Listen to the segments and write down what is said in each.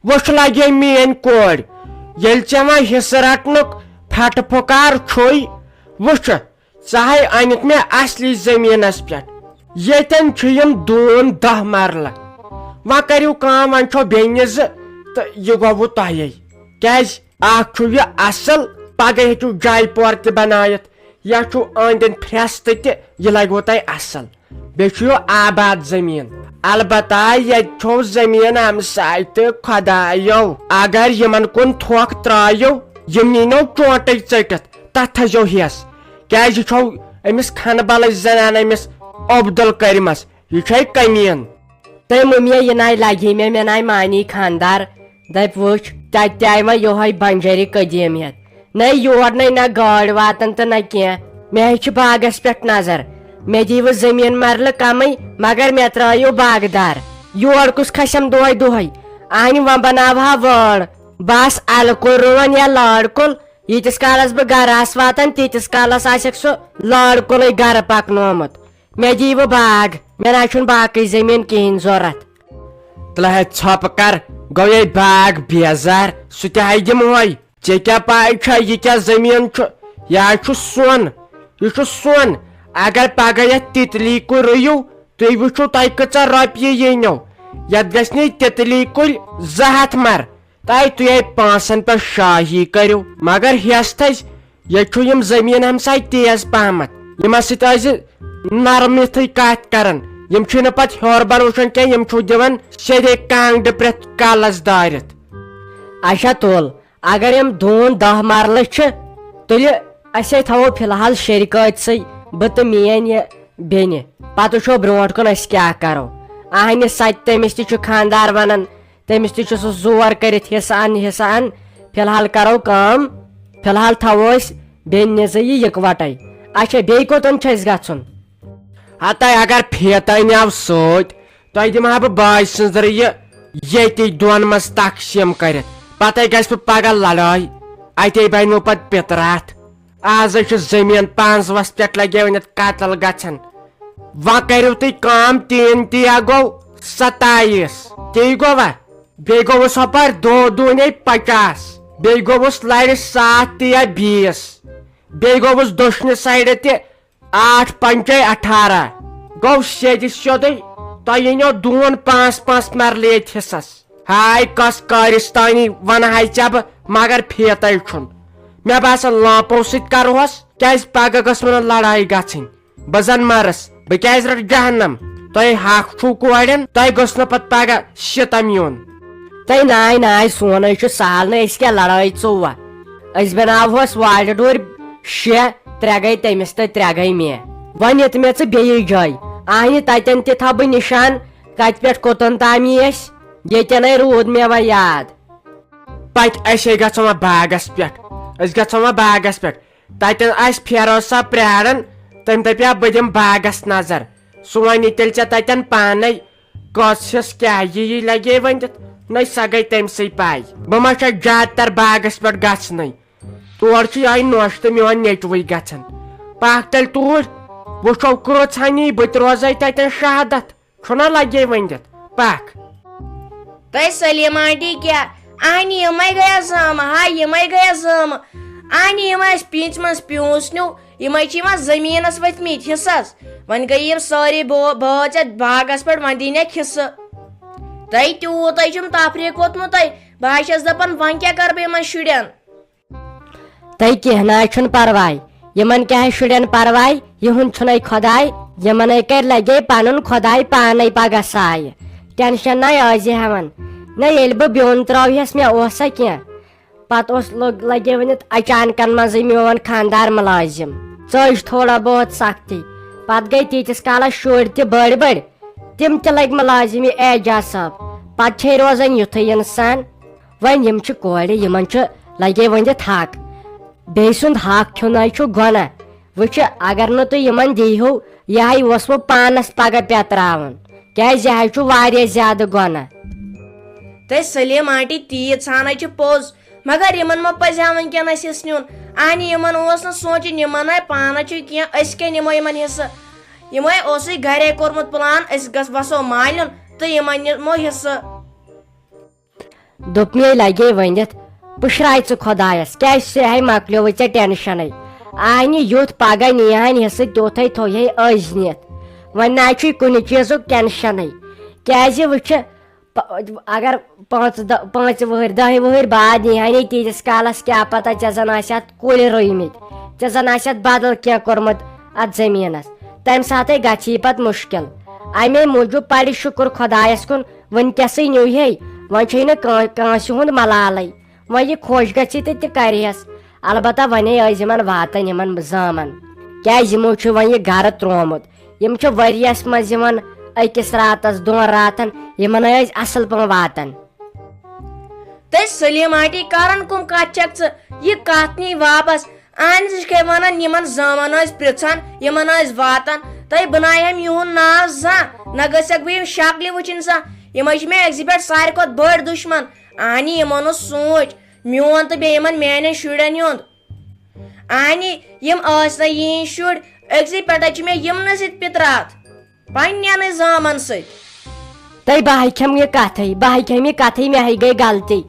وش لگے مین کور یل ژے حصہ رٹنک پھٹ پھکار چھوئی وچھ ژے انت مے اصلی زمینس پہ یتن یم دون 10 مرلہ و کرو کام ون چھو بیٚنہِ 2 تو یہ گو تہی کیاز اخ یہ اصل پگہ ہیٚکِو جاے پور تہ بنائت یا چھو أندۍ أندۍ فرست تہ یہ لگو تہ اصل بیٚیہِ چھُ آباد زمین البتہ یت چھو زمین ہمسائے تہ خدایو اگر یمن کن تھوک ترایو یم نینو چونٹے ژٹتھ تتھ تھزو ہیس کیاز یہ چھو امس کھن بل زنان امس عبدل کریمس یہ چھے کمین تے ممی یہ نائی لگی مے نائی مانی خاندار دپ وچ تت آئی و یہ بنجری قدیمیت نہ یور نہ گاڑ واتن تو نہ کی مے چھ باغس پہ نظر مے دیو زمین مرلہ کمی مگر مے ترایو باغدار یور کس کھسم دہے دہے آن و بناوہا وٲر بس ال کل رُوان یا لٲر کل ییتس کالس بہ گھر آس واتان تیتس کالس آسکھ سہ لٲر کُلے گھر پکنومت مے دیو باغ مے نا چھُنہٕ باقی زمین کہین ضرورت تلہ ژھۄپ کر گو یہ باغ بیزار سہ تہ دمہوے ژے کیا پاے چھا یہ کیا زمین چھ یہ چھ سون یہ چھ سون اگر پگہ یتھ تتلی کل رُیو تُہۍ وٕچھو تۄہہِ کۭژاہ رۄپیہِ یینو یتھ گژھِ نہٕ تتلی کُلۍ 200 مر تُہۍ 5 پہ شاہی کرو مگر ہیس تھز یہ چھُ یم زمین ہمسائے تیز پہمت یمس سۭتۍ نرمتھٕے کتھ کران یم چھنہٕ پتہٕ ہیور بن وٕچھان کینٛہہ یم چھُ دِوان سیٚدے کانگڑِ پرٛٮ۪تھ کالس دٲرِتھ اچھا تول اگر یم دون 10 مرلہ چھ تیٚلہِ أسے تھاوو فی الحال شرکٲتسٕے بہٕ تہٕ میٲنۍ یہِ بیٚنہِ پتہٕ وٕچھو برونٛٹھ کُن أسۍ کیاہ کرو اہنہِ سچ تٔمِس تہِ چھُ خاندار ونان تٔمِس تہِ چھُ سُہ زور کٔرِتھ حصہٕ ان فی الحال کرو کٲم فی الحال تھاوو أسۍ بیٚنہِ 2 یہِ یِکوٹے اچھا بیٚیہِ کوٚتن چھُ اَسہِ گژھُن ہتہ اگر پھیتہ انیو ست تہ دمہا بہ باے سٕنٛزرٕ یہ ییٚتی دۄن منٛز تقسیٖم کٔرِتھ پتہٕ گژھِ پگہ لڑٲے اتے بنو پتہٕ پترات آز چھ زمین 5 وس پٮ۪ٹھ لگے ونتھ قتل گژھان و کرو تُہۍ کٲم 3 تیا گو 27 تی گوا بیٚیہِ گوٚوُس ہپٲرۍ دوٗنے 50 بیٚیہِ گوٚوُس لرِ 7 تیا 20 بیٚیہِ گوٚوُس دٔچھنہِ سایڈٕ تہِ 8 5 18 گو سیٚدِ سیوٚدُے تۄہہِ یِنو دون 5 مرلہٕ ییٚتہِ حصس ہاے کس کارستانی ونہے ژےٚ بہٕ مگر فیتے چھُن مےٚ باسان لامپو سۭتۍ کرہوس کیازِ پگہ گٔژھ مےٚ لڑٲے گژھٕنۍ بہٕ زن مرس بہٕ کیازِ رٹ جہنم تۄہہِ حق چھُو کورٮ۪ن تۄہہِ گوٚژھ نہٕ پتہٕ پگہ شِتم یُن تے ناے سونے چھ سہل نہ أسۍ کیٛاہ لڑٲے 4 أسۍ بناوہوس وارِ ڈورِ 6 3 گٔے تٔمِس تہٕ 3 گٔے مےٚ وۄنۍ ییٚتہِ مےٚ ژٕ بیٚیہِ جاے اہنہِ تتٮ۪ن تہِ تھاو بہٕ نشان کتہِ پٮ۪ٹھ کوٚتن تام یی أسۍ ییٚتٮ۪نٕے روٗد مےٚ وۄنۍ یاد پتہٕ أسے گژھو وۄنۍ باغس پٮ۪ٹھ أسۍ گژھو وۄنۍ باغس پٮ۪ٹھ تتٮ۪ن آسہِ فیروز صٲب پرٛاران تٔمۍ دپیٛاو بہٕ دِمہٕ باغس نظر سُہ ونہِ تیٚلہِ ژےٚ تتٮ۪ن پانے کۄس ہِس کیاہ یی لگے ؤنِتھ نٔے سۄ گٔے تٔمسٕے پاے بہٕ ما چھس زیادٕ تر باغس پٮ۪ٹھ گژھنٕے تور چھُ یِہوٚے نوٚش تہٕ میون نیٚچوٕے گژھان پکھ تیٚلہِ توٗرۍ وٕچھو کۭژ ہنی بہٕ تہِ روزے تتٮ۪ن شہادت چھُنا لگے ؤنِتھ پکھ تۄہہِ سلیٖم آنٹی کیٛاہ اہنہِ یِمے گٔیا زامہٕ ہاے یِمے گٔیا زامہٕ اہنہِ یِم اَسہِ پیٖنٛژِ منٛز پیوٗنٛس نیوٗ یِمے چھِ یِوان زٔمیٖنس ؤتھمٕتۍ حصس وۄنۍ گٔے یِم سٲری بٲژ یتھ باغس پٮ۪ٹھ وۄنۍ دِنٮ۪کھ حصہٕ تۄہہِ تیوٗتاہ چھُم تفریٖق ووتمُت تۄہہِ بہٕ حظ چھس دپان وۄنۍ کیٛاہ کرٕ بہٕ یِمن شُرٮ۪ن تے کینٛہہ نہ حظ چھُنہٕ پرواے یِمن کیٛاہ شُرٮ۪ن پرواے یِہُنٛد چھُنَے خۄداے یِمنٕے کرِ لگے پنُن خۄداے پانے پگہہ سایہِ ٹینشن نہ ٲسۍ ہٮ۪وان نہ ییٚلہِ بہٕ بیوٚن ترٛٲوہس مےٚ اوس سا کینٛہہ پتہٕ لگے ؤنِتھ اچانکن منٛزٕے میون خاندار مُلٲزِم ژٔج تھوڑا بہت سختی پتہٕ گٔے تیٖتِس کالس شُرۍ تہِ بٔڑۍ تِم تہِ لگۍ مُلٲزِم یہِ اعجاز صٲب پتہٕ چھے روزان یُتھُے انسان وۄنۍ یِم چھِ کورِ یِمن چھُ لگے ؤنِتھ حق بیٚیہِ سُنٛد حق کھیوٚنٕے چھُ گۄناہ وٕچھِ اگر نہٕ تُہۍ یِمن دیٖہِو یہِ ہا اوسوٕ پانس پگہہ پٮ۪تراوُن کیازِ یہِ حظ چھُ واریاہ زیادٕ گۄناہ تۄہہِ سلیٖم آنٹی تیٖژ ہانَے چھِ پوٚز مگر یِمن ما پزِ ہا وٕنکیٚنس حصہٕ نیُن اہنہِ یِمن اوس نہٕ سونٛچُن یِمن آے پانس چھُ کینٛہہ أسۍ کیٛاہ نِمو یِمن حصہٕ یِمے اوسُے گرے کوٚرمُت پلان أسۍ وسو مالُن تہٕ یِمن نِمو حصہٕ دوٚپ مے لگے ؤنِتھ پٕشراے ژٕ خۄدایس کیٛازِ سُہ مۄکلیووُے ژےٚ ٹٮ۪نشنٕے آے نہٕ یُتھ پگہہ نیٖہن حصہٕ تیُتھُے تھوہے أزۍ نِتھ وۄنۍ نہ چھُے کُنہِ چیٖزُک ٹٮ۪نشنٕے کیٛازِ وٕچھِ اگر 5 وٕہٕرۍ 10 وٕہٕرۍ بعد نیٖہنے تیٖتِس کالس کیٛاہ پتہ ژےٚ زن آسٮ۪تھ کُلۍ رُوۍمٕتۍ ژےٚ زن آسٮ۪تھ بدل کینٛہہ کوٚرمُت اتھ زٔمیٖنس تمہِ ساتہٕ گژھی پتہٕ مُشکل امے موٗجوٗب پرِ شُکر خۄدایس کُن وٕنکیٚسٕے نیوٗہے وۄنۍ چھُے نہٕ کٲنٛسہِ ہُنٛد ملالٕے وۄنۍ یہِ خۄش گژھِ تہٕ تہِ کرہس البتہ وۄنۍ ٲسۍ یِمن واتان یِمن زامن کیٛازِ یِمو چھُ وۄنۍ یہِ گرٕ تروومُت یِم چھِ ؤریس منٛز یِوان أکِس راتس 2 راتن یِمن ٲسۍ اصل پٲٹھۍ واتان تہٕ سلیٖم آنٹی کرن کُم کتھ چھکھ ژٕ یہِ کتھ نی واپس اہن ژٕ چھکھے ونان یِمن زامن ٲسۍ پرژھان یِمن ٲسۍ واتان تۄہہِ بنایم یِہُنٛد ناو زانٛہہ نہ گژھکھ بہٕ یِم شکلہِ وٕچھِنۍ زانٛہہ یِمے چھِ مےٚ أزِ پٮ۪ٹھ ساروی کھۄتہٕ بٔڑ دُشمن اہنی یِمن اوس سونٛچ میون تہٕ بیٚیہِ یِمن میانٮ۪ن شُرٮ۪ن ہُنٛد اہنی یِم ٲسۍ نہٕ یِہِنٛدۍ شُرۍ أکسٕے پٮ۪ٹھے چھِ مےٚ یِمنٕے سۭتۍ پِتراتھ پننٮ۪نٕے زامن سۭتۍ تۄہہِ بہٕ ہاے کھٮ۪م یہِ کتھٕے مےٚ ہاے گٔے غلطی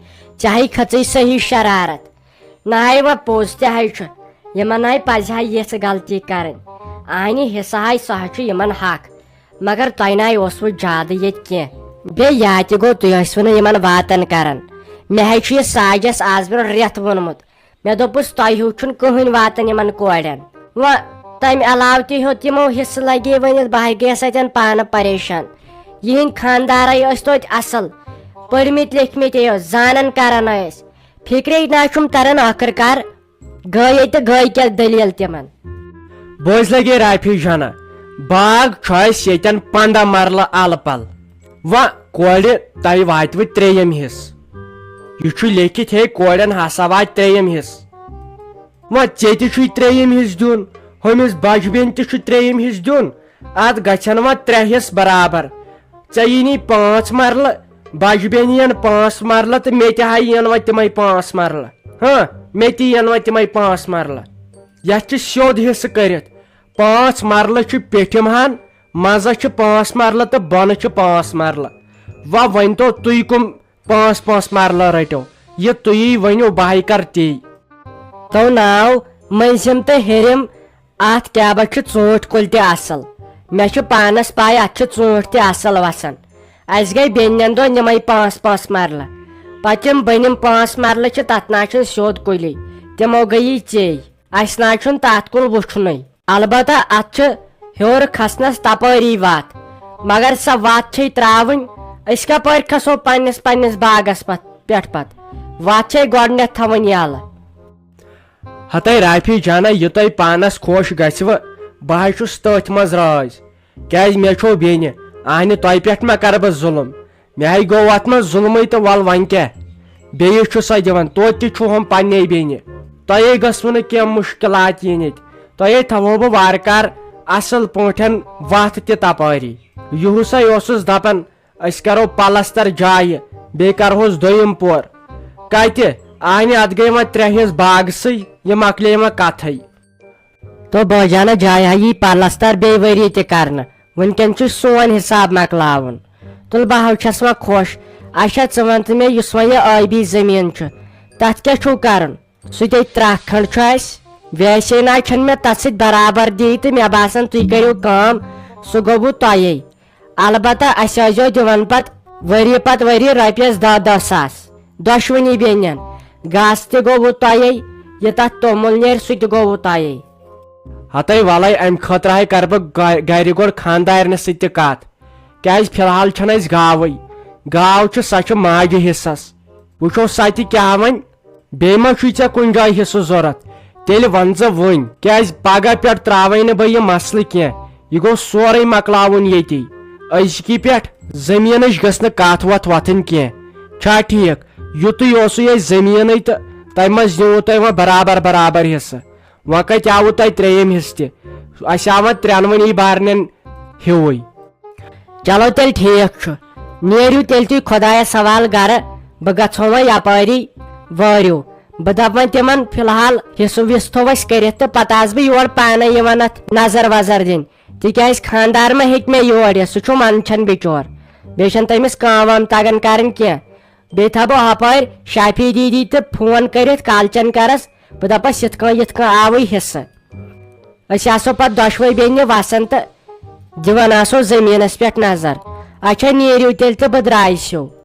ژےٚ ہاے کھٔژٕے صحیح شرارت نہ ہاے وۄنۍ پوٚز تہِ ہاے چھُ یِمن ہاے پزِ ہا یِژھ غلطی کرٕنۍ اہنہِ حصہٕ ہاے سُہ حظ چھُ یِمن حق مگر تۄہہِ ناے اوسوٕ زیادٕ ییٚتہِ کینٛہہ بیٚیہِ یا تہِ گوٚو تُہۍ ٲسوٕ نہٕ یِمن واتان کران مےٚ حظ چھُ یہِ ساجس آز برونٛٹھ رٮ۪تھ ووٚنمُت مےٚ دوٚپُس تۄہہِ ہیوٗ چھُنہٕ کٕہٕنۍ واتان یِمن کورٮ۪ن وۄنۍ تمہِ علاوٕ تہِ ہیوٚت یِمو حصہٕ لگے ؤنِتھ بہٕ ہاے گٔیس اتٮ۪ن پانہٕ پریشان یِہِنٛدۍ خانٛدارے ٲسۍ توتہِ اصل پٔرمٕتۍ لیکھمٕتۍ ٲسۍ زانان کران ٲسۍ فِکرے نہ چھُم تران ٲخٕر کار گٔیے تہٕ گٔے کیٛاہ دٔلیٖل تِمن بوز لگے رافی جانا باغ چھُ اسہِ ییٚتٮ۪ن 15 مرلہٕ الہٕ پل وۄنۍ کورِ تۄہہِ واتوٕ 3یِم حصہٕ یہِ چھُ لیکھِتھ ہے کورٮ۪ن ہسا واتہِ 3یِم حصہٕ وۄنۍ ژےٚ تہِ چھُے 3یِم حصہٕ دیُن ہُمِس بجہِ بیٚنہِ تہِ چھُ 3یِم حصہٕ دیُن اتھ گژھن وۄنۍ 3 حصہٕ برابر ژےٚ یی نی 5 مرلہٕ بجہِ بیٚنہِ یِن 5 مرلہٕ تہٕ مےٚ تہِ ہا یِن وۄنۍ تِمے 5 مرلہٕ مےٚ تہِ یِن وۄنۍ تِمے 5 مرلہٕ یتھ چھِ سیوٚد حصہٕ کٔرِتھ 5 مرلہٕ چھِ پیٚٹھِم ہن منٛزس چھِ 5 مرلہٕ تہٕ بۄنہٕ چھِ 5 مرلہٕ وۄنۍ تو تُہۍ کُم 5 مرلہٕ رٔٹِو یہِ تُہی ؤنِو بہٕ ہاے کر تی تو ناو مٔنٛزِم تہٕ ہیٚرِم اتھ کیٛاہ چھِ ژوٗنٛٹھۍ کُلۍ تہِ اصل مےٚ چھُ پانس پاے اتھ چھِ ژوٗنٛٹھۍ تہِ اصل وسان اسہِ گٔے بیٚنٮ۪ن دۄن یِمے 5 مرلہٕ پتہٕ یِم بٔنِم 5 مرلہٕ چھِ تتھ نہ چھُنہٕ سیوٚد کُلی تِمو گٔیی ژے اسہِ نہ چھُنہٕ تتھ کُن وٕچھنُے البتہ اتھ چھِ ہیوٚر کھسنس تپٲری وتھ مگر سۄ وتھ چھے ترٛاوٕنۍ أسۍ کپٲرۍ کھسو پننِس باغس پٮ۪ٹھ پتہٕ وتھ چھے گۄڈٕنیتھ تھاوٕنۍ یلہٕ ہتے رافی جانا یہِ تۄہہِ پانس خۄش گژھوٕ بہٕ حظ چھُس تٔتھۍ منٛز رٲزۍ کیٛازِ مےٚ چھو بیٚنہِ اہنہِ تۄہہِ پٮ۪ٹھ ما کرٕ بہٕ ظُلم مےٚ ہاے گوٚو اتھ منٛز ظُلمٕے تہٕ ول وۄنۍ کیٛاہ بیٚیہِ چھُ سۄ دِوان توتہِ تہِ چھُ ہُم پننے بیٚنہِ تۄہے گژھوٕ نہٕ کینٛہہ مُشکلات یِنۍ ییٚتہِ تۄہے تھاوو بہٕ وارٕ کار اصل پٲٹھۍ وتھ تہِ تپٲری یِہُسے اوسُس دپان أسۍ کرو پلستر جایہِ بیٚیہِ کرہوس 2یِم پور کتہِ اہنہِ اتھ گٔے وۄنۍ 3 حصہٕ باغسٕے یہِ مۄکلے وۄنۍ کتھے تو بٲجانہ جایہِ ہا یی پلستر بیٚیہِ ؤری تہِ کرنہٕ وُنکیٚن چھُ سون حساب مۄکلاوُن تُل بہٕ حظ چھس وۄنۍ خۄش اچھا ژٕ ون تہٕ مےٚ یُس وۄنۍ یہِ ٲبی زٔمیٖن چھُ تتھ کیٛاہ چھُو کرُن سُہ تے 3 کھنٛڈ چھُ اسہِ ویسے نہ چھنہٕ مےٚ تتھ سۭتۍ برابردی تہٕ مےٚ باسان تُہۍ کٔرِو کٲم سُہ گوٚوٕ تۄہے البتہ اسہِ ٲسۍزیٚو دِوان پتہٕ ؤری رۄپیس 10 ساس دۄشوٕنی بیٚنٮ۪ن گاسہٕ تہِ گوٚوٕ تۄہے یہِ تتھ توٚمُل نیرِ سُہ تہِ گوٚوٕ تۄہے ہتے ولے امہِ خٲطرٕ ہاے کرٕ بہٕ گرِ گۄڈٕ خانٛدارنس سۭتۍ تہِ کتھ کیٛازِ فی الحال چھنہٕ اسہِ گاوٕے گاو چھِ سۄ چھِ ماجہِ حصس وٕچھو سۄ تہِ کیٛاہ وۄنۍ بیٚیہِ ما چھُے ژےٚ کُنہِ جایہِ حصہٕ ضروٗرت تیٚلہِ ون ژٕ وٕنۍ کیٛازِ پگہہ پٮ۪ٹھ تراوے نہٕ بہٕ یہِ مسلہٕ کینٛہہ یہِ گوٚو سورُے مۄکلاوُن ییٚتی أزکی پٮ۪ٹھ زٔمیٖنٕچ گٔژھ نہٕ کتھ وتھ وتھٕنۍ کینٛہہ چھا ٹھیٖک یُتُے اوسُے اسہِ زٔمیٖنٕے تہٕ تمہِ منٛز دِمو تۄہہِ وۄنۍ برابر حصہٕ وۄنۍ کتہِ آوٕ تۄہہِ 3یِم حصہٕ تہِ اسہِ آو وۄنۍ 3 بارنٮ۪ن ہیوٗوٕے چلو تیٚلہِ ٹھیٖک چھُ نیٖرِو تیٚلہِ تُہۍ خۄدایس حوالہٕ گرٕ بہٕ گژھو وۄنۍ یپٲری وٲرِو بہٕ دپہٕ وۄنۍ تِمن فی الحال حصہٕ وِصہٕ تھوو اسہِ کٔرِتھ تہٕ پتہٕ آسہٕ بہٕ یورٕ پانے یِوان اتھ نظر وظر دِنۍ تِکیٛازِ خانٛدار ما ہیٚکہِ مےٚ یور یِتھ سُہ چھُ منٛدچھان بِچور بیٚیہِ چھنہٕ تٔمِس کٲم وٲم تگان کرٕنۍ کینٛہہ بیٚیہِ تھاو بہٕ ہۄپٲرۍ شافی دیدی تہٕ فون کٔرِتھ کالچن کرس بہٕ دپس یِتھ کٔنۍ آوٕے حصہٕ أسۍ آسو پتہٕ دۄشوے بیٚنہِ وسان تہٕ دِوان آسو زٔمیٖنس پٮ۪ٹھ نظر اچھا نیٖرِو تیٚلہِ تہٕ بہٕ درٛایسو